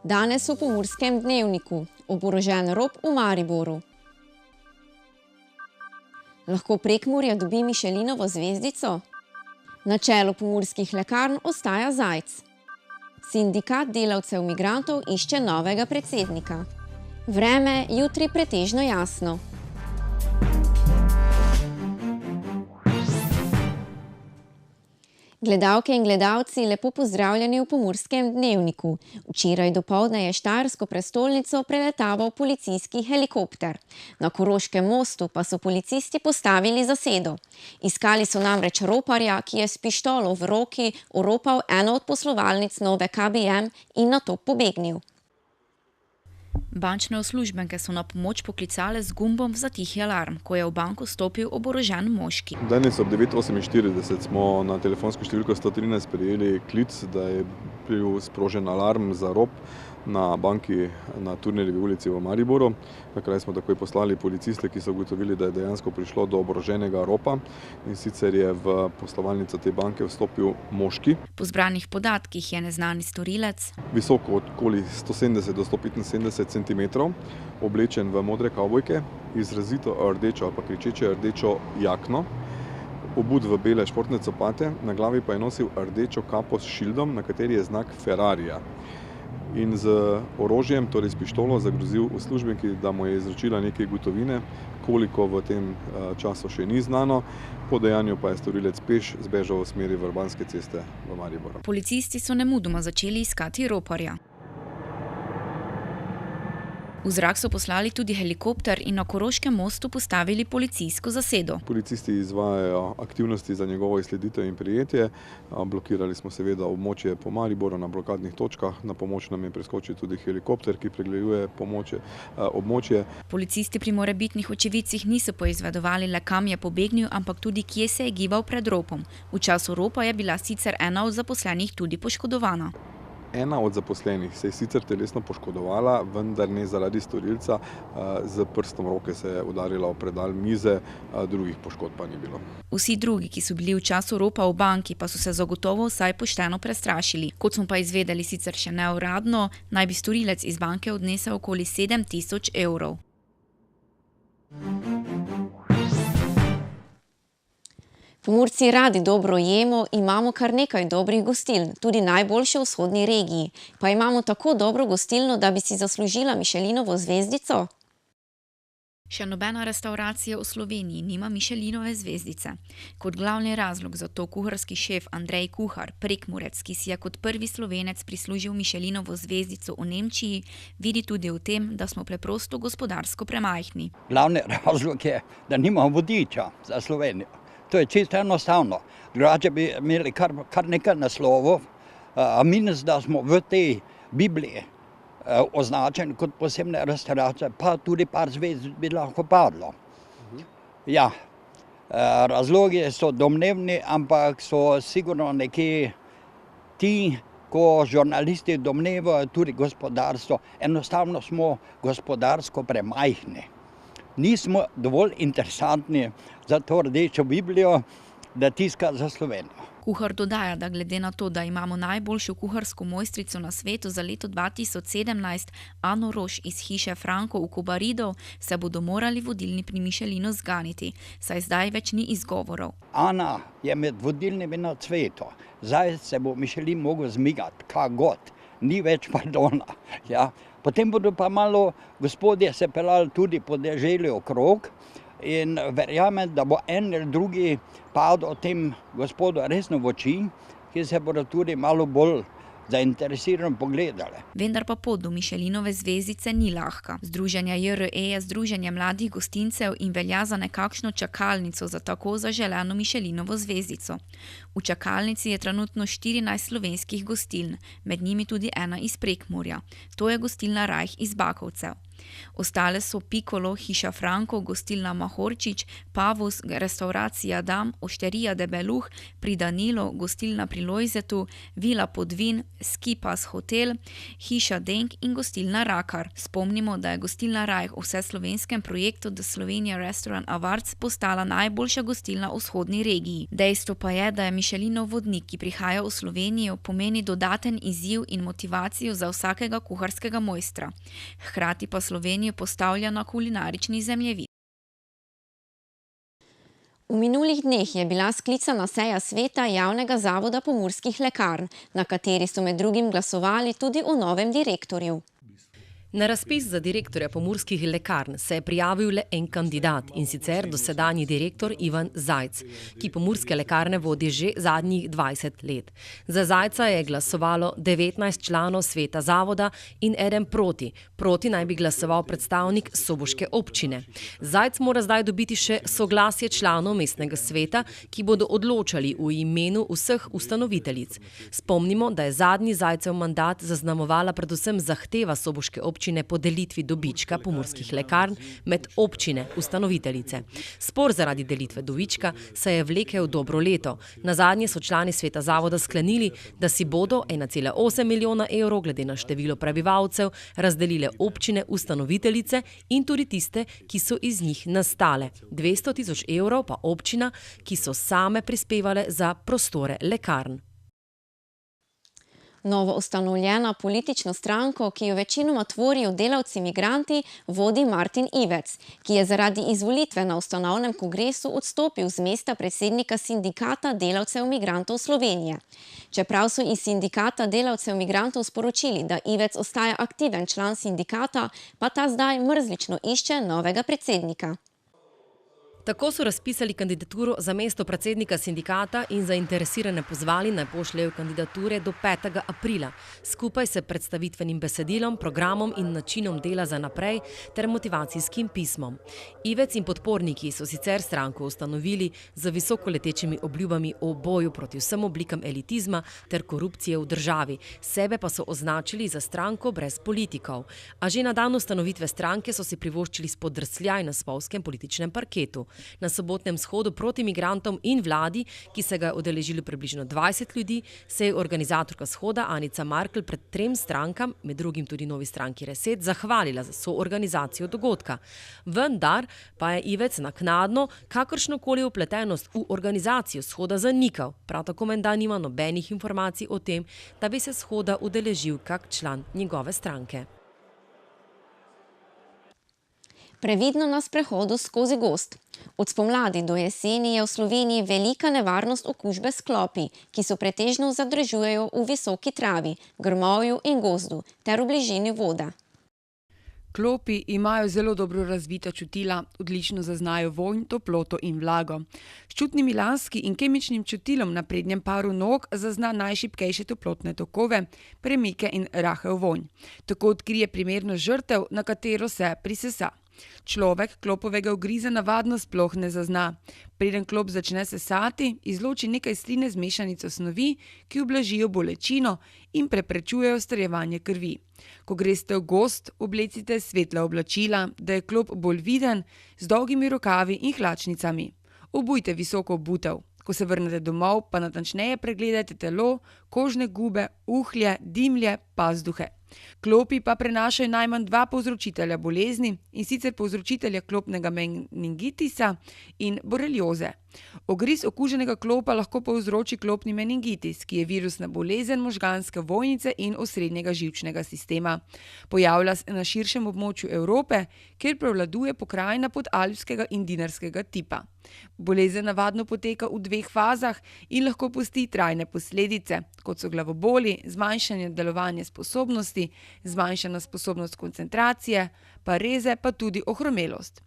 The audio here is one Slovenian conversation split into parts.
Danes v Pomurskem dnevniku. Oborožen rop v Mariboru. Lahko Prekmurje dobi Michelinovo zvezdico? Na čelu pomurskih lekarn ostaja Zajc. Sindikat delavcev migrantov išče novega predsednika. Vreme jutri pretežno jasno. Gledalke in gledalci, lepo pozdravljeni v Pomurskem dnevniku. Včeraj dopoldne je štajersko prestolnico preletaval policijski helikopter. Na Koroškem mostu pa so policisti postavili zasedo. Iskali so namreč roparja, ki je s pištolo v roki oropal eno od poslovalnic Nove KBM in nato pobegnil. Bančne uslužbenke so na pomoč poklicale z gumbom za tihi alarm, ko je v banko stopil oborožen moški. Danes ob 9:48 smo na telefonsko številko 113 prejeli klic, da je bil sprožen alarm za rop na banki na Turnirjevi ulici v Mariboru. Na kraj smo takoj poslali policiste, ki so ugotovili, da je dejansko prišlo do oboroženega ropa, in sicer je v poslovalnico te banke vstopil moški. Po zbranih podatkih je neznani storilec Visok okoli 170 do 175 cm, oblečen v modre kavbojke, izrazito rdečo ali pa kričeče rdečo jakno, obut v bele športne copate, na glavi pa je nosil rdečo kapo s šildom, na kateri je znak Ferrarija. In z orožjem, torej s pištolo, zagrozil uslužbenki, da mu je izročila nekaj gotovine, koliko v tem času še ni znano. Po dejanju pa je storilec peš zbežal v smeri Vrbanske ceste v Mariboru. Policisti so nemudoma začeli iskati roparja. V zrak so poslali tudi helikopter in na Koroškem mostu postavili policijsko zasedo. Policisti izvajajo aktivnosti za njegovo izsleditev in prijetje. Blokirali smo seveda območje po Mariboru na blokadnih točkah. Na pomoč nam je priskočil tudi helikopter, ki pregleduje območje. Policisti pri morebitnih očividcih niso poizvedovali le, kam je pobegnil, ampak tudi, kje se je gibal pred ropom. V času ropa je bila sicer ena od zaposlenih tudi poškodovana. Ena od zaposlenih se je sicer telesno poškodovala, vendar ne zaradi storilca. Z prstom roke se je udarila o predal mize, drugih poškodb pa ni bilo. Vsi drugi, ki so bili v času ropa v banki, pa so se zagotovo vsaj pošteno prestrašili. Kot smo pa izvedeli sicer še neuradno, naj bi storilec iz banke odnesel okoli 7.000 evrov. Pomurci radi dobro jemo, imamo kar nekaj dobrih gostiln, tudi najboljše v vzhodni regiji. Pa imamo tako dobro gostilno, da bi si zaslužila Michelinovo zvezdico? Še nobena restavracija v Sloveniji nima Michelinove zvezdice. Kot glavni razlog za to kuharski šef Andrej Kuhar, Prekmurec, ki si je kot prvi Slovenec prislužil Michelinovo zvezdico v Nemčiji, vidi tudi v tem, da smo preprosto gospodarsko premajhni. Glavni razlog je, da nimamo vodiča za Slovenijo. To je čisto enostavno. Drugače bi imeli kar nekaj naslovov, minus, da smo v tej Bibliji označeni kot posebne restavracije, pa tudi par zvezd bi lahko padlo. Ja, razlogi so domnevni, ampak so sigurno nekje ti, ko žurnalisti domnevajo tudi gospodarstvo. Enostavno smo gospodarsko premajhni. Nismo dovolj interesantni za to rdečo Biblijo, da tiska za Slovenijo. Kuhar dodaja, da glede na to, da imamo najboljšo kuharsko mojstrico na svetu za leto 2017, Ano Roš iz hiše Franko v Kobaridu, se bodo morali vodilni pri Michelinu zganiti, saj zdaj več ni izgovorov. Ana je med vodilnimi na svetu. Zdaj se bo Michelin mogel zmigati, kagod. Ni več pardona. Ja. Potem bodo pa malo gospodje se pelali tudi po deželi okrog in verjamem, da bo en ali drugi padel tem gospodu resno v oči, ki se bodo tudi malo bolj zainteresirano pogledali. Vendar pa pot do Michelinove zvezdice ni lahka. Združenje JRE je združenje mladih gostincev in velja za nekakšno čakalnico za tako zaželeno Michelinovo zvezdico. V čakalnici je trenutno 14 slovenskih gostiln, med njimi tudi ena iz Prekmurja. To je gostilna Rajh iz Bakovcev. Ostale so Piccolo, hiša Franko, gostilna Mahorčič, Pavus, restauracija Dam, Ošterija Debeluh, pri Danilo, gostilna pri Lojzetu, Vila Podvin, Skipas hotel, hiša Denk in gostilna Rakar. Spomnimo, da je gostilna Rajh v vseslovenskem projektu The Slovenia Restaurant Awards postala najboljša gostilna v vzhodni regiji. Dejstvo pa je, da je Michelinov vodnik, ki prihaja v Slovenijo, pomeni dodaten izziv in motivacijo za vsakega kuharskega mojstra. Hkrati pa Slovenijo postavlja na kulinarični zemljevid. V minulih dneh je bila sklicana seja sveta Javnega zavoda pomurskih lekarn, na kateri so med drugim glasovali tudi o novem direktorju. Na razpis za direktorja pomurskih lekarn se je prijavil le en kandidat, in sicer dosedanji direktor Ivan Zajc, ki pomurske lekarne vodi že zadnjih 20 let. Za Zajca je glasovalo 19 članov sveta zavoda in eden proti. Proti naj bi glasoval predstavnik soboške občine. Zajc mora zdaj dobiti še soglasje članov mestnega sveta, ki bodo odločali v imenu vseh ustanoviteljic. Spomnimo, da je zadnji Zajcev mandat zaznamovala predvsem zahteva soboške občine po delitvi dobička pomurskih lekarn med občine ustanoviteljice. Spor zaradi delitve dobička se je vlekel dobro leto. Nazadnje so člani sveta zavoda sklenili, da si bodo 1,8 milijona evrov glede na število prebivalcev razdelile občine ustanoviteljice in tudi tiste, ki so iz njih nastale. 200 tisoč evrov pa občina, ki so same prispevale za prostore lekarn. Novo ustanovljena politično stranko, ki jo večinoma tvorijo delavci migranti, vodi Martin Ivec, ki je zaradi izvolitve na ustanovnem kongresu odstopil z mesta predsednika sindikata delavcev migrantov Slovenije. Čeprav so iz sindikata delavcev migrantov sporočili, da Ivec ostaja aktiven član sindikata, pa ta zdaj mrzlično išče novega predsednika. Tako so razpisali kandidaturo za mesto predsednika sindikata in zainteresirane pozvali, naj pošljejo kandidature do 5. aprila, skupaj s predstavitvenim besedilom, programom in načinom dela za naprej ter motivacijskim pismom. Ivec in podporniki so sicer stranko ustanovili z visokoletečimi obljubami o boju proti vsem oblikam elitizma ter korupcije v državi, sebe pa so označili za stranko brez politikov. A že na dan ustanovitve stranke so si privoščili spodrsljaj na spolskem političnem parketu. Na sobotnem shodu proti migrantom in vladi, ki se ga je udeležilo približno 20 ljudi, se je organizatorka shoda Anica Markl pred 3 strankam, med drugim tudi novi stranki Reset, zahvalila za soorganizacijo dogodka. Vendar pa je Ivec naknadno kakršnokoli vpletenost v organizacijo shoda zanikal. Prav tako menda nima nobenih informacij o tem, da bi se shoda udeležil kak član njegove stranke. Previdno na sprehodu skozi gozd. Od spomladi do jeseni je v Sloveniji velika nevarnost okužbe s klopi, ki se pretežno zadržujejo v visoki travi, grmovju in gozdu ter v bližini voda. Klopi imajo zelo dobro razvita čutila, odlično zaznajo vonj, toploto in vlago. S čutnimi laski in kemičnim čutilom na prednjem paru nog zazna najšibkejše toplotne tokove, premike in rahel vonj. Tako odkrije primerno žrtev, na katero se prisesa. Človek klopovega ugriza navadno sploh ne zazna. Preden klop začne sesati, izloči nekaj sline z mešanico snovi, ki ublažijo bolečino in preprečujejo strjevanje krvi. Ko greste v gozd, oblecite svetla oblačila, da je klop bolj viden, z dolgimi rokavi in hlačnicami. Obujte visoko obutev. Ko se vrnete domov, pa natančneje pregledajte telo, kožne gube, uhlje, dimlje, pazduhe. Klopi pa prenašajo najmanj 2 povzročitelja bolezni, in sicer povzročitelja klopnega meningitisa in borelioze. Ogriz okuženega klopa lahko povzroči klopni meningitis, ki je virusna bolezen možganske ovojnice in osrednjega živčnega sistema. Pojavlja se na širšem območju Evrope, kjer prevladuje pokrajina podalpskega in dinarskega tipa. Bolezen navadno poteka v 2 fazah in lahko pusti trajne posledice, kot so glavoboli, zmanjšanje delovanja sposobnosti, zmanjšana sposobnost koncentracije, pareze pa tudi ohromelost.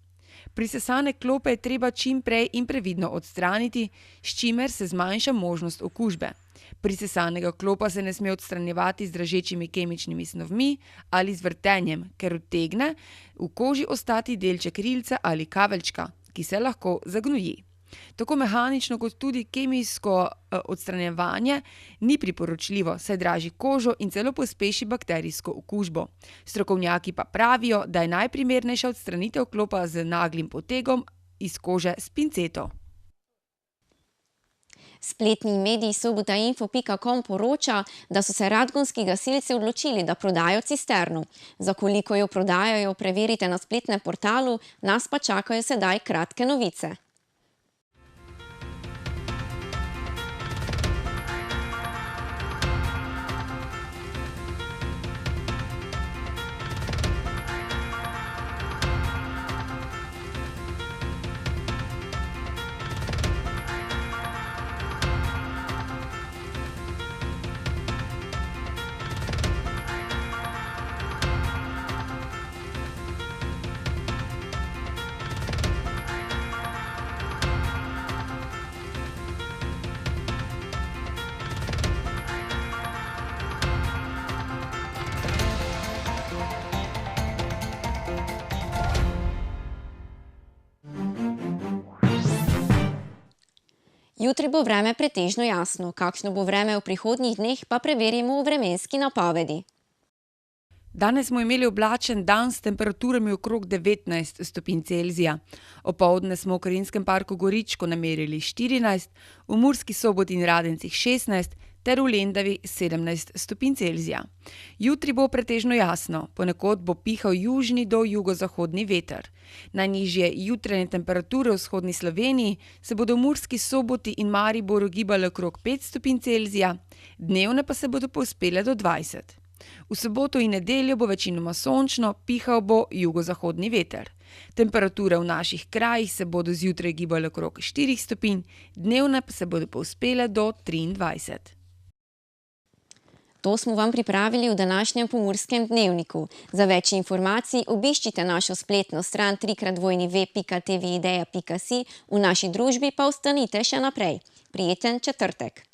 Prisesane klope je treba čim prej in previdno odstraniti, s čimer se zmanjša možnost okužbe. Prisesanega klopa se ne sme odstranjevati z dražečimi kemičnimi snovmi ali z vrtenjem, ker utegne v koži ostati delček rilca ali kaveljčka, ki se lahko zagnoji. Tako mehanično kot tudi kemijsko odstranjevanje ni priporočljivo, saj draži kožo in celo pospeši bakterijsko okužbo. Strokovnjaki pa pravijo, da je najprimernejša odstranitev klopa z naglim potegom iz kože s pinceto. Spletni medij sobotainfo.com poroča, da so se radgonski gasilci odločili, da prodajo cisterno. Za koliko jo prodajajo, preverite na spletnem portalu, nas pa čakajo sedaj kratke novice. Jutri bo vreme pretežno jasno. Kakšno bo vreme v prihodnjih dneh, pa preverimo v vremenski napovedi. Danes smo imeli oblačen dan s temperaturami okrog 19 stopinj Celzija. Opoldne smo v Krajinskem parku Goričko namerili 14, v Murski Soboti in Radencih 16 ter v Lendavi 17 stopinj Celzija. Jutri bo pretežno jasno, ponekod bo pihal južni do jugozahodni veter. Najnižje jutranje temperature v vzhodni Sloveniji se bodo v Murski Soboti in Mariboru gibale okrog 5 stopinj Celzija, dnevne pa se bodo povzpele do 20. V soboto in nedeljo bo večinoma sončno, pihal bo jugozahodni veter. Temperature v naših krajih se bodo zjutraj gibale okrog 4 stopinj, dnevne pa se bodo povzpele do 23. To smo vam pripravili v današnjem Pomurskem dnevniku. Za več informacij obiščite našo spletno stran www.tvideja.si, v naši družbi pa ostanite še naprej. Prijeten četrtek!